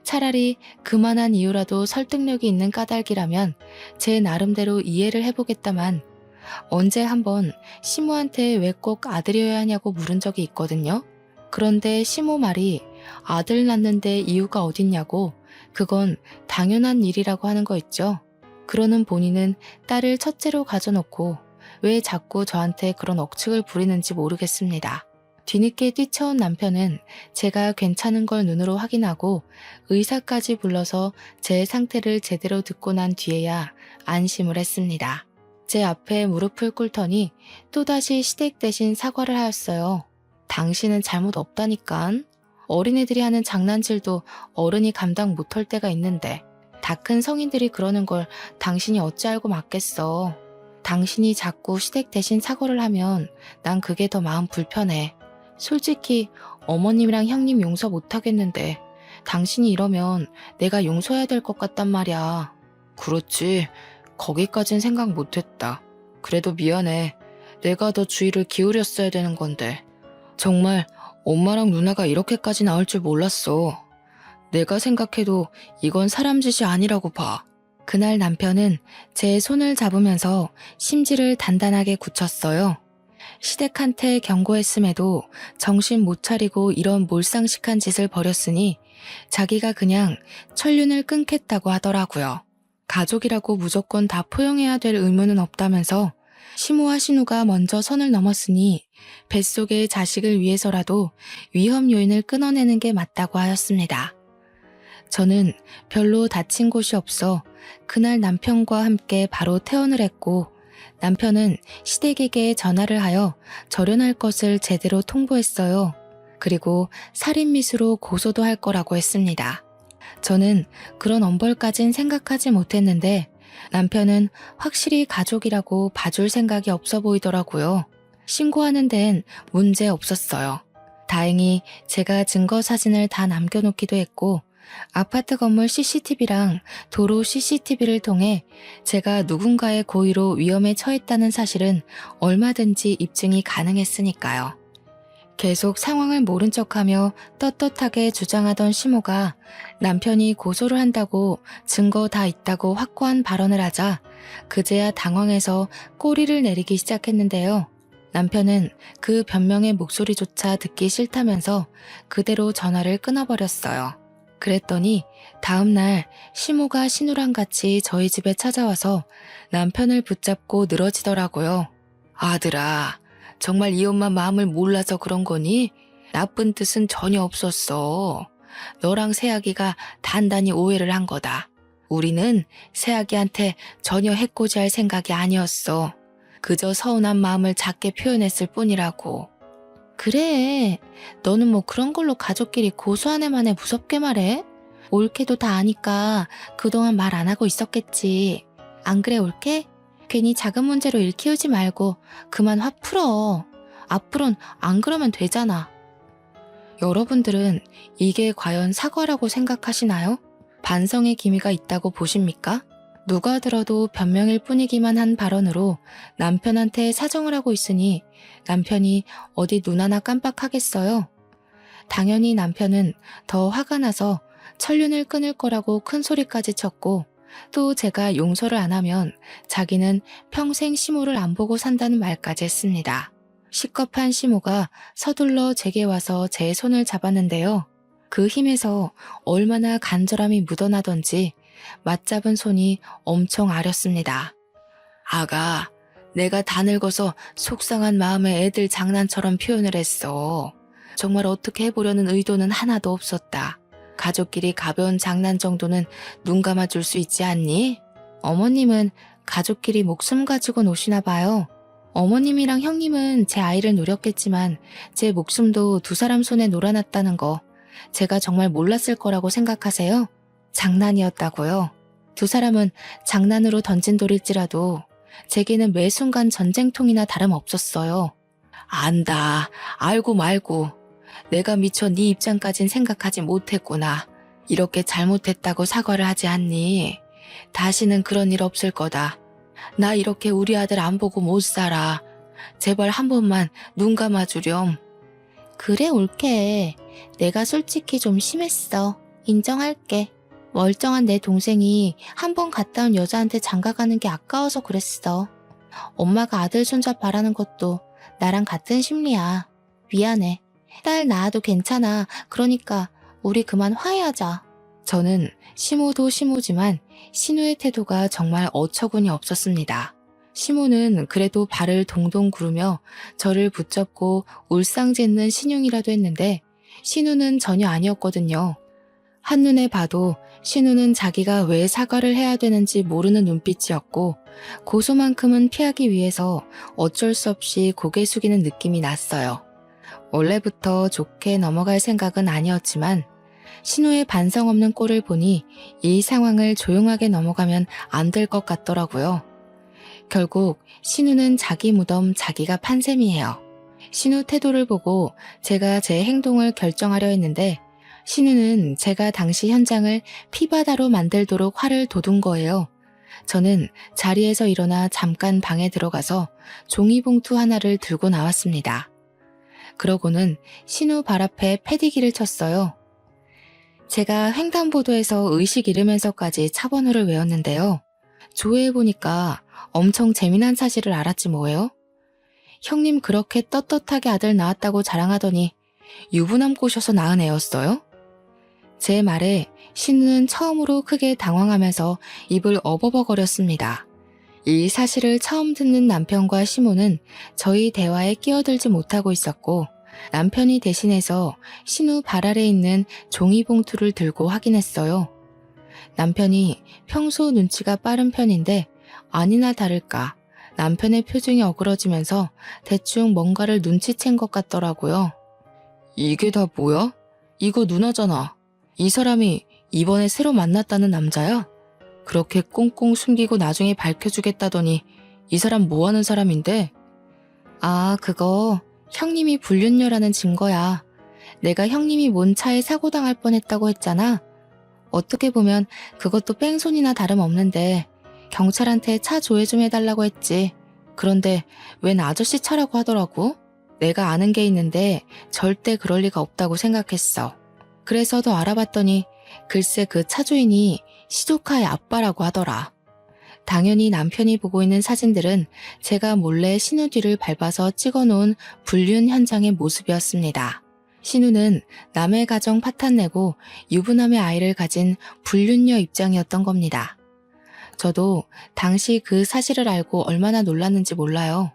차라리 그만한 이유라도 설득력이 있는 까닭이라면 제 나름대로 이해를 해보겠다만 언제 한번 시모한테 왜 꼭 아들이어야 하냐고 물은 적이 있거든요. 그런데 시모 말이 아들 낳는데 이유가 어딨냐고 그건 당연한 일이라고 하는 거 있죠. 그러는 본인은 딸을 첫째로 가져놓고 왜 자꾸 저한테 그런 억측을 부리는지 모르겠습니다. 뒤늦게 뛰쳐온 남편은 제가 괜찮은 걸 눈으로 확인하고 의사까지 불러서 제 상태를 제대로 듣고 난 뒤에야 안심을 했습니다. 제 앞에 무릎을 꿇더니 또다시 시댁 대신 사과를 하였어요. 당신은 잘못 없다니깐. 어린애들이 하는 장난질도 어른이 감당 못할 때가 있는데 다 큰 성인들이 그러는 걸 당신이 어찌 알고 맞겠어. 당신이 자꾸 시댁 대신 사과를 하면 난 그게 더 마음 불편해. 솔직히 어머님이랑 형님 용서 못하겠는데 당신이 이러면 내가 용서해야 될 것 같단 말이야. 그렇지. 거기까진 생각 못했다. 그래도 미안해. 내가 더 주의를 기울였어야 되는 건데. 정말 엄마랑 누나가 이렇게까지 나올 줄 몰랐어. 내가 생각해도 이건 사람 짓이 아니라고 봐. 그날 남편은 제 손을 잡으면서 심지를 단단하게 굳혔어요. 시댁한테 경고했음에도 정신 못 차리고 이런 몰상식한 짓을 벌였으니 자기가 그냥 천륜을 끊겠다고 하더라고요. 가족이라고 무조건 다 포용해야 될 의무는 없다면서 시모와 신우가 먼저 선을 넘었으니 뱃속의 자식을 위해서라도 위험 요인을 끊어내는 게 맞다고 하였습니다. 저는 별로 다친 곳이 없어 그날 남편과 함께 바로 퇴원을 했고 남편은 시댁에게 전화를 하여 절연할 것을 제대로 통보했어요. 그리고 살인미수로 고소도 할 거라고 했습니다. 저는 그런 엄벌까진 생각하지 못했는데 남편은 확실히 가족이라고 봐줄 생각이 없어 보이더라고요. 신고하는 데엔 문제 없었어요. 다행히 제가 증거 사진을 다 남겨놓기도 했고 아파트 건물 CCTV랑 도로 CCTV를 통해 제가 누군가의 고의로 위험에 처했다는 사실은 얼마든지 입증이 가능했으니까요. 계속 상황을 모른 척하며 떳떳하게 주장하던 시모가 남편이 고소를 한다고 증거 다 있다고 확고한 발언을 하자 그제야 당황해서 꼬리를 내리기 시작했는데요. 남편은 그 변명의 목소리조차 듣기 싫다면서 그대로 전화를 끊어버렸어요. 그랬더니 다음날 시모가 신우랑 같이 저희 집에 찾아와서 남편을 붙잡고 늘어지더라고요. 아들아, 정말 이 엄마 마음을 몰라서 그런 거니? 나쁜 뜻은 전혀 없었어. 너랑 새아기가 단단히 오해를 한 거다. 우리는 새아기한테 전혀 해코지할 생각이 아니었어. 그저 서운한 마음을 작게 표현했을 뿐이라고. 그래, 너는 뭐 그런 걸로 가족끼리 고소한 애만에 무섭게 말해? 올케도 다 아니까 그동안 말 안 하고 있었겠지. 안 그래, 올케? 괜히 작은 문제로 일 키우지 말고 그만 화 풀어. 앞으론 안 그러면 되잖아. 여러분들은 이게 과연 사과라고 생각하시나요? 반성의 기미가 있다고 보십니까? 누가 들어도 변명일 뿐이기만 한 발언으로 남편한테 사정을 하고 있으니 남편이 어디 눈 하나 깜빡하겠어요? 당연히 남편은 더 화가 나서 천륜을 끊을 거라고 큰 소리까지 쳤고, 또 제가 용서를 안 하면 자기는 평생 시모를 안 보고 산다는 말까지 했습니다. 시겁한 시모가 서둘러 제게 와서 제 손을 잡았는데요. 그 힘에서 얼마나 간절함이 묻어나던지 맞잡은 손이 엄청 아렸습니다. 아가, 내가 다 늙어서 속상한 마음에 애들 장난처럼 표현을 했어. 정말 어떻게 해보려는 의도는 하나도 없었다. 가족끼리 가벼운 장난 정도는 눈 감아줄 수 있지 않니? 어머님은 가족끼리 목숨 가지고 노시나 봐요. 어머님이랑 형님은 제 아이를 노렸겠지만 제 목숨도 두 사람 손에 놀아놨다는 거 제가 정말 몰랐을 거라고 생각하세요? 장난이었다고요? 두 사람은 장난으로 던진 돌일지라도 제게는 매 순간 전쟁통이나 다름없었어요. 안다. 알고 말고. 내가 미처 네 입장까진 생각하지 못했구나. 이렇게 잘못했다고 사과를 하지 않니? 다시는 그런 일 없을 거다. 나 이렇게 우리 아들 안 보고 못 살아. 제발 한 번만 눈 감아주렴. 그래, 올케. 내가 솔직히 좀 심했어. 인정할게. 멀쩡한 내 동생이 한 번 갔다 온 여자한테 장가가는 게 아까워서 그랬어. 엄마가 아들 손자 바라는 것도 나랑 같은 심리야. 미안해. 딸 낳아도 괜찮아. 그러니까 우리 그만 화해하자. 저는 시모도 시모지만 신우의 태도가 정말 어처구니 없었습니다. 시모는 그래도 발을 동동 구르며 저를 붙잡고 울상짓는 신용이라도 했는데 신우는 전혀 아니었거든요. 한눈에 봐도 신우는 자기가 왜 사과를 해야 되는지 모르는 눈빛이었고 고소만큼은 피하기 위해서 어쩔 수 없이 고개 숙이는 느낌이 났어요. 원래부터 좋게 넘어갈 생각은 아니었지만 신우의 반성 없는 꼴을 보니 이 상황을 조용하게 넘어가면 안 될 것 같더라고요. 결국 신우는 자기 무덤 자기가 판 셈이에요. 신우 태도를 보고 제가 제 행동을 결정하려 했는데 신우는 제가 당시 현장을 피바다로 만들도록 화를 돋운 거예요. 저는 자리에서 일어나 잠깐 방에 들어가서 종이봉투 하나를 들고 나왔습니다. 그러고는 신우 발 앞에 패디기를 쳤어요. 제가 횡단보도에서 의식 잃으면서까지 차번호를 외웠는데요. 조회해보니까 엄청 재미난 사실을 알았지 뭐예요? 형님 그렇게 떳떳하게 아들 낳았다고 자랑하더니 유부남 꼬셔서 낳은 애였어요? 제 말에 신우는 처음으로 크게 당황하면서 입을 어버버거렸습니다. 이 사실을 처음 듣는 남편과 시모는 저희 대화에 끼어들지 못하고 있었고 남편이 대신해서 신우 발 아래 있는 종이봉투를 들고 확인했어요. 남편이 평소 눈치가 빠른 편인데 아니나 다를까 남편의 표정이 어그러지면서 대충 뭔가를 눈치챈 것 같더라고요. 이게 다 뭐야? 이거 누나잖아. 이 사람이 이번에 새로 만났다는 남자야? 그렇게 꽁꽁 숨기고 나중에 밝혀주겠다더니 이 사람 뭐하는 사람인데? 아, 그거 형님이 불륜녀라는 증거야. 내가 형님이 뭔 차에 사고당할 뻔했다고 했잖아. 어떻게 보면 그것도 뺑소니나 다름없는데 경찰한테 차 조회 좀 해달라고 했지. 그런데 웬 아저씨 차라고 하더라고. 내가 아는 게 있는데 절대 그럴 리가 없다고 생각했어. 그래서 더 알아봤더니 글쎄 그 차 주인이 시조카의 아빠라고 하더라. 당연히 남편이 보고 있는 사진들은 제가 몰래 신우 뒤를 밟아서 찍어놓은 불륜 현장의 모습이었습니다. 신우는 남의 가정 파탄내고 유부남의 아이를 가진 불륜녀 입장이었던 겁니다. 저도 당시 그 사실을 알고 얼마나 놀랐는지 몰라요.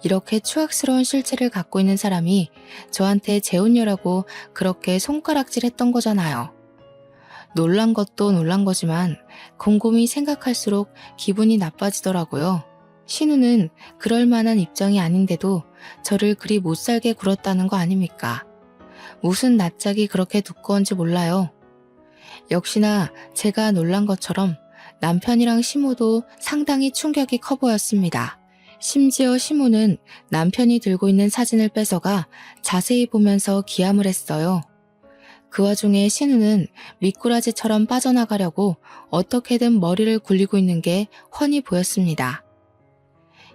이렇게 추악스러운 실체를 갖고 있는 사람이 저한테 재혼녀라고 그렇게 손가락질했던 거잖아요. 놀란 것도 놀란 거지만 곰곰이 생각할수록 기분이 나빠지더라고요. 신우는 그럴 만한 입장이 아닌데도 저를 그리 못살게 굴었다는 거 아닙니까? 무슨 낯짝이 그렇게 두꺼운지 몰라요. 역시나 제가 놀란 것처럼 남편이랑 시모도 상당히 충격이 커 보였습니다. 심지어 시모는 남편이 들고 있는 사진을 뺏어가 자세히 보면서 기함을 했어요. 그 와중에 신우는 미꾸라지처럼 빠져나가려고 어떻게든 머리를 굴리고 있는 게 훤히 보였습니다.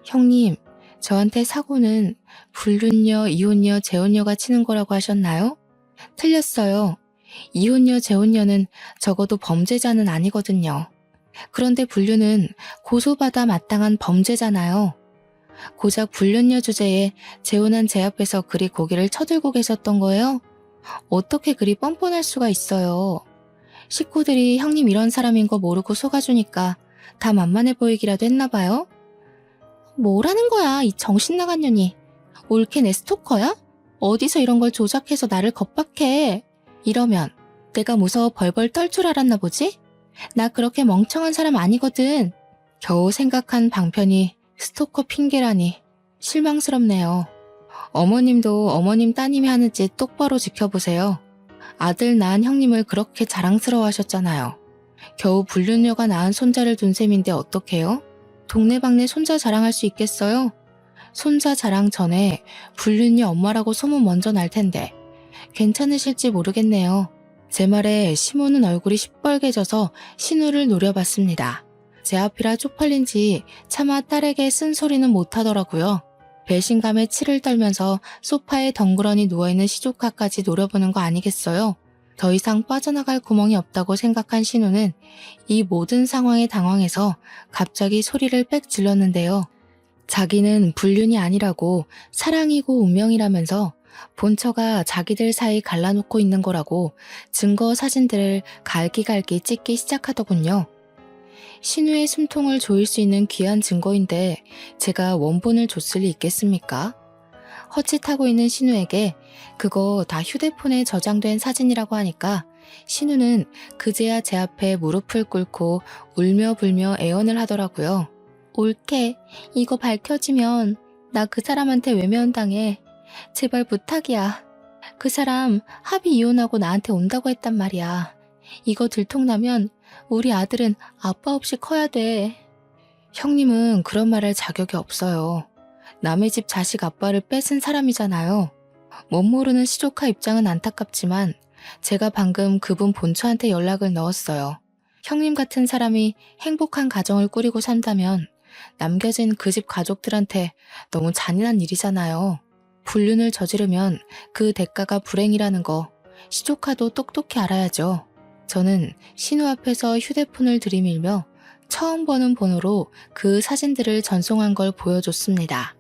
형님, 저한테 사고는 불륜녀, 이혼녀, 재혼녀가 치는 거라고 하셨나요? 틀렸어요. 이혼녀, 재혼녀는 적어도 범죄자는 아니거든요. 그런데 불륜은 고소받아 마땅한 범죄잖아요. 고작 불륜녀 주제에 재혼한 제 앞에서 그리 고개를 쳐들고 계셨던 거예요? 어떻게 그리 뻔뻔할 수가 있어요. 식구들이 형님 이런 사람인 거 모르고 속아주니까 다 만만해 보이기라도 했나 봐요? 뭐라는 거야, 이 정신 나간 년이. 올케 내 스토커야? 어디서 이런 걸 조작해서 나를 겁박해. 이러면 내가 무서워 벌벌 떨 줄 알았나 보지? 나 그렇게 멍청한 사람 아니거든. 겨우 생각한 방편이 스토커 핑계라니 실망스럽네요. 어머님도 어머님 따님이 하는 짓 똑바로 지켜보세요. 아들 낳은 형님을 그렇게 자랑스러워하셨잖아요. 겨우 불륜녀가 낳은 손자를 둔 셈인데 어떡해요? 동네방네 손자 자랑할 수 있겠어요? 손자 자랑 전에 불륜녀 엄마라고 소문 먼저 날 텐데 괜찮으실지 모르겠네요. 제 말에 시모는 얼굴이 시뻘개져서 신우를 노려봤습니다. 제 앞이라 쪽팔린지 차마 딸에게 쓴소리는 못하더라고요. 배신감에 치를 떨면서 소파에 덩그러니 누워있는 시조카까지 노려보는 거 아니겠어요? 더 이상 빠져나갈 구멍이 없다고 생각한 신우는 이 모든 상황에 당황해서 갑자기 소리를 빽 질렀는데요. 자기는 불륜이 아니라고 사랑이고 운명이라면서 본처가 자기들 사이 갈라놓고 있는 거라고 증거 사진들을 갈기갈기 찍기 시작하더군요. 신우의 숨통을 조일 수 있는 귀한 증거인데 제가 원본을 줬을 리 있겠습니까? 헛짓하고 있는 신우에게 그거 다 휴대폰에 저장된 사진이라고 하니까 신우는 그제야 제 앞에 무릎을 꿇고 울며 불며 애원을 하더라고요. 올케, 이거 밝혀지면 나 그 사람한테 외면당해. 제발 부탁이야. 그 사람 합의 이혼하고 나한테 온다고 했단 말이야. 이거 들통나면 우리 아들은 아빠 없이 커야 돼. 형님은 그런 말 할 자격이 없어요. 남의 집 자식 아빠를 뺏은 사람이잖아요. 못 모르는 시조카 입장은 안타깝지만 제가 방금 그분 본처한테 연락을 넣었어요. 형님 같은 사람이 행복한 가정을 꾸리고 산다면 남겨진 그 집 가족들한테 너무 잔인한 일이잖아요. 불륜을 저지르면 그 대가가 불행이라는 거 시조카도 똑똑히 알아야죠. 저는 신우 앞에서 휴대폰을 들이밀며 처음 보는 번호로 그 사진들을 전송한 걸 보여줬습니다.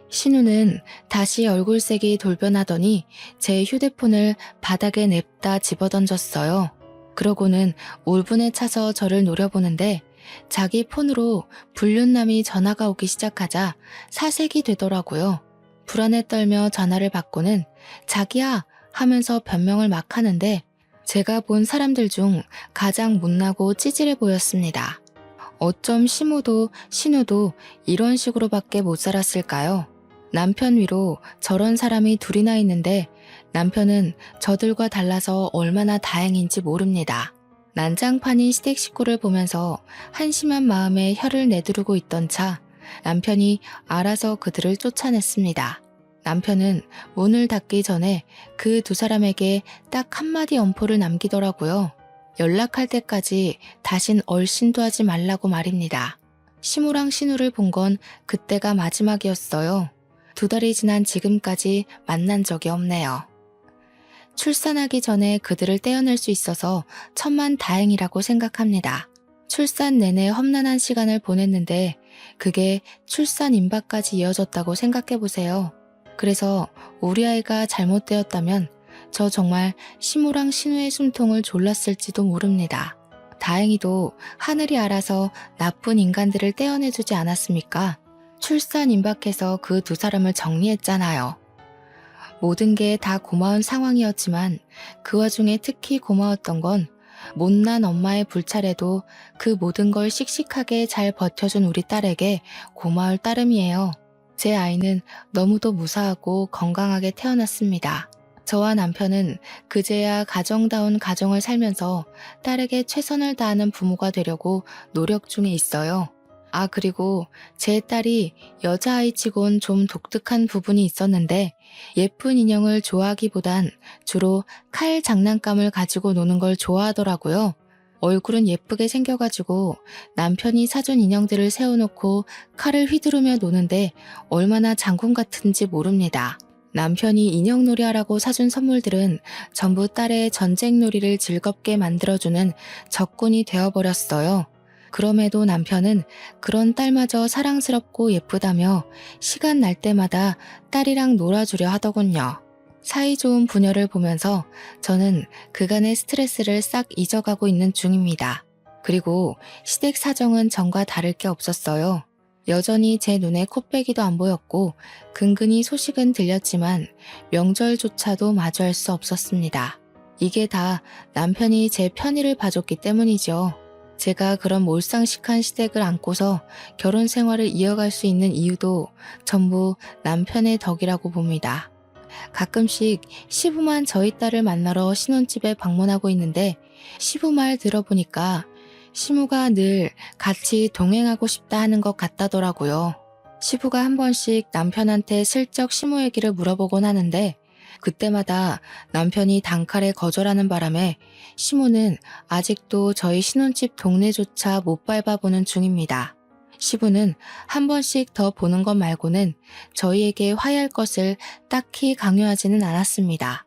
신우는 다시 얼굴색이 돌변하더니 제 휴대폰을 바닥에 냅다 집어던졌어요. 그러고는 울분에 차서 저를 노려보는데 자기 폰으로 불륜남이 전화가 오기 시작하자 사색이 되더라고요. 불안에 떨며 전화를 받고는 자기야 하면서 변명을 막 하는데 제가 본 사람들 중 가장 못나고 찌질해 보였습니다. 어쩜 시모도 신우도 이런 식으로밖에 못 살았을까요? 남편 위로 저런 사람이 둘이나 있는데 남편은 저들과 달라서 얼마나 다행인지 모릅니다. 난장판인 시댁 식구를 보면서 한심한 마음에 혀를 내두르고 있던 차 남편이 알아서 그들을 쫓아냈습니다. 남편은 문을 닫기 전에 그 두 사람에게 딱 한마디 엄포를 남기더라고요. 연락할 때까지 다신 얼씬도 하지 말라고 말입니다. 시모랑 신우를 본 건 그때가 마지막이었어요. 2달이 지난 지금까지 만난 적이 없네요. 출산하기 전에 그들을 떼어낼 수 있어서 천만 다행이라고 생각합니다. 출산 내내 험난한 시간을 보냈는데 그게 출산 임박까지 이어졌다고 생각해보세요. 그래서 우리 아이가 잘못되었다면 저 정말 시모랑 신우의 숨통을 졸랐을지도 모릅니다. 다행히도 하늘이 알아서 나쁜 인간들을 떼어내주지 않았습니까? 출산 임박해서 그 두 사람을 정리했잖아요. 모든 게 다 고마운 상황이었지만 그 와중에 특히 고마웠던 건 못난 엄마의 불찰에도 그 모든 걸 씩씩하게 잘 버텨준 우리 딸에게 고마울 따름이에요. 제 아이는 너무도 무사하고 건강하게 태어났습니다. 저와 남편은 그제야 가정다운 가정을 살면서 딸에게 최선을 다하는 부모가 되려고 노력 중에 있어요. 아, 그리고 제 딸이 여자아이치곤 좀 독특한 부분이 있었는데 예쁜 인형을 좋아하기보단 주로 칼 장난감을 가지고 노는 걸 좋아하더라고요. 얼굴은 예쁘게 생겨가지고 남편이 사준 인형들을 세워놓고 칼을 휘두르며 노는데 얼마나 장군 같은지 모릅니다. 남편이 인형놀이 하라고 사준 선물들은 전부 딸의 전쟁놀이를 즐겁게 만들어주는 적군이 되어버렸어요. 그럼에도 남편은 그런 딸마저 사랑스럽고 예쁘다며 시간 날 때마다 딸이랑 놀아주려 하더군요. 사이좋은 부녀를 보면서 저는 그간의 스트레스를 싹 잊어가고 있는 중입니다. 그리고 시댁 사정은 전과 다를 게 없었어요. 여전히 제 눈에 코빼기도 안 보였고 근근히 소식은 들렸지만 명절조차도 마주할 수 없었습니다. 이게 다 남편이 제 편의를 봐줬기 때문이죠. 제가 그런 몰상식한 시댁을 안고서 결혼 생활을 이어갈 수 있는 이유도 전부 남편의 덕이라고 봅니다. 가끔씩 시부만 저희 딸을 만나러 신혼집에 방문하고 있는데 시부 말 들어보니까 시무가 늘 같이 동행하고 싶다 하는 것 같다더라고요. 시부가 한 번씩 남편한테 슬쩍 시무 얘기를 물어보곤 하는데 그때마다 남편이 단칼에 거절하는 바람에 시무는 아직도 저희 신혼집 동네조차 못 밟아보는 중입니다. 시부는 한 번씩 더 보는 것 말고는 저희에게 화해할 것을 딱히 강요하지는 않았습니다.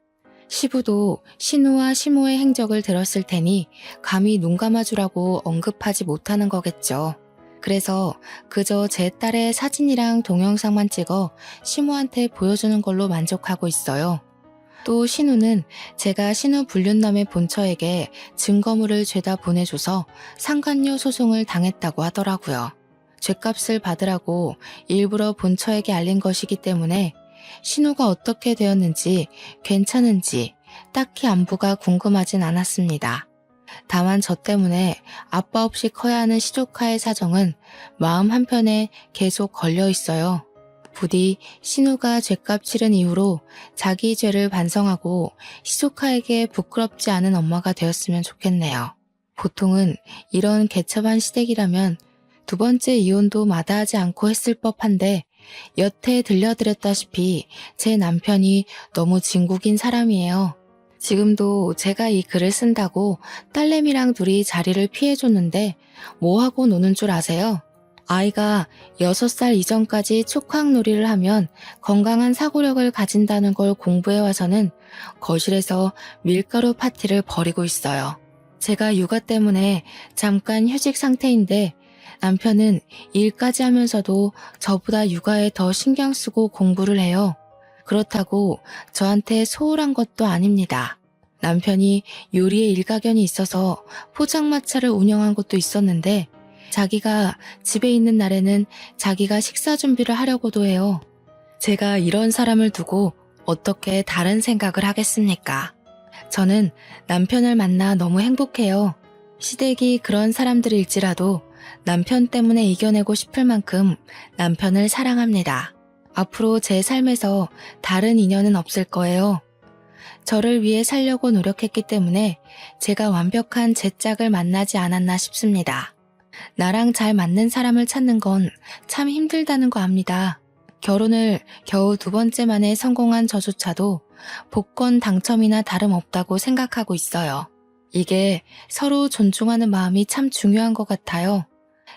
시부도 신우와 시모의 행적을 들었을 테니 감히 눈 감아주라고 언급하지 못하는 거겠죠. 그래서 그저 제 딸의 사진이랑 동영상만 찍어 시모한테 보여주는 걸로 만족하고 있어요. 또 신우는 제가 신우 불륜남의 본처에게 증거물을 죄다 보내줘서 상간녀 소송을 당했다고 하더라고요. 죗값을 받으라고 일부러 본처에게 알린 것이기 때문에 신우가 어떻게 되었는지 괜찮은지 딱히 안부가 궁금하진 않았습니다. 다만 저 때문에 아빠 없이 커야 하는 시조카의 사정은 마음 한편에 계속 걸려 있어요. 부디 신우가 죗값 치른 이후로 자기 죄를 반성하고 시조카에게 부끄럽지 않은 엄마가 되었으면 좋겠네요. 보통은 이런 개첩한 시댁이라면 두 번째 이혼도 마다하지 않고 했을 법한데 여태 들려드렸다시피 제 남편이 너무 진국인 사람이에요. 지금도 제가 이 글을 쓴다고 딸내미랑 둘이 자리를 피해줬는데 뭐하고 노는 줄 아세요? 아이가 6살 이전까지 촉학놀이를 하면 건강한 사고력을 가진다는 걸 공부해와서는 거실에서 밀가루 파티를 벌이고 있어요. 제가 육아 때문에 잠깐 휴직 상태인데 남편은 일까지 하면서도 저보다 육아에 더 신경 쓰고 공부를 해요. 그렇다고 저한테 소홀한 것도 아닙니다. 남편이 요리에 일가견이 있어서 포장마차를 운영한 것도 있었는데 자기가 집에 있는 날에는 자기가 식사 준비를 하려고도 해요. 제가 이런 사람을 두고 어떻게 다른 생각을 하겠습니까? 저는 남편을 만나 너무 행복해요. 시댁이 그런 사람들일지라도 남편 때문에 이겨내고 싶을 만큼 남편을 사랑합니다. 앞으로 제 삶에서 다른 인연은 없을 거예요. 저를 위해 살려고 노력했기 때문에 제가 완벽한 제 짝을 만나지 않았나 싶습니다. 나랑 잘 맞는 사람을 찾는 건 참 힘들다는 거 압니다. 결혼을 겨우 2번째 만에 성공한 저조차도 복권 당첨이나 다름없다고 생각하고 있어요. 이게 서로 존중하는 마음이 참 중요한 것 같아요.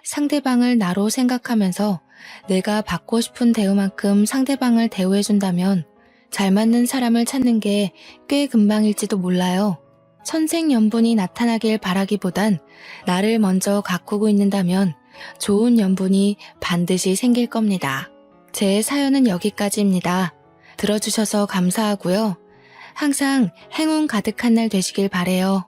상대방을 나로 생각하면서 내가 받고 싶은 대우만큼 상대방을 대우해준다면 잘 맞는 사람을 찾는 게 꽤 금방일지도 몰라요. 천생연분이 나타나길 바라기보단 나를 먼저 가꾸고 있는다면 좋은 연분이 반드시 생길 겁니다. 제 사연은 여기까지입니다. 들어주셔서 감사하고요. 항상 행운 가득한 날 되시길 바래요.